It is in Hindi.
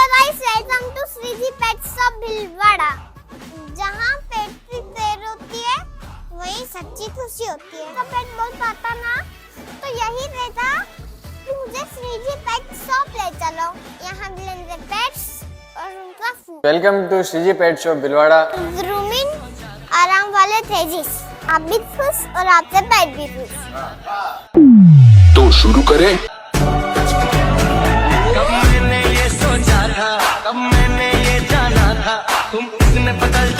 Hello guys, welcome to Shriji pet shop Bhilwara. जहाँ पेट की केयर होती है वही सच्ची खुशी होती है। तो पेट बहुत पाता ना, तो यही रहता कि मुझे श्रीजी पेट शॉप ले चलो। यहाँ मिलेंगे पेट्स और उनका food. Welcome to Shriji pet shop Bhilwara. Grooming, आराम वाले थेजिस, आप भी खुश और आपसे पेट भी खुश। तो शुरू करें। कब मैंने ये जाना था, तुम इसमें बदल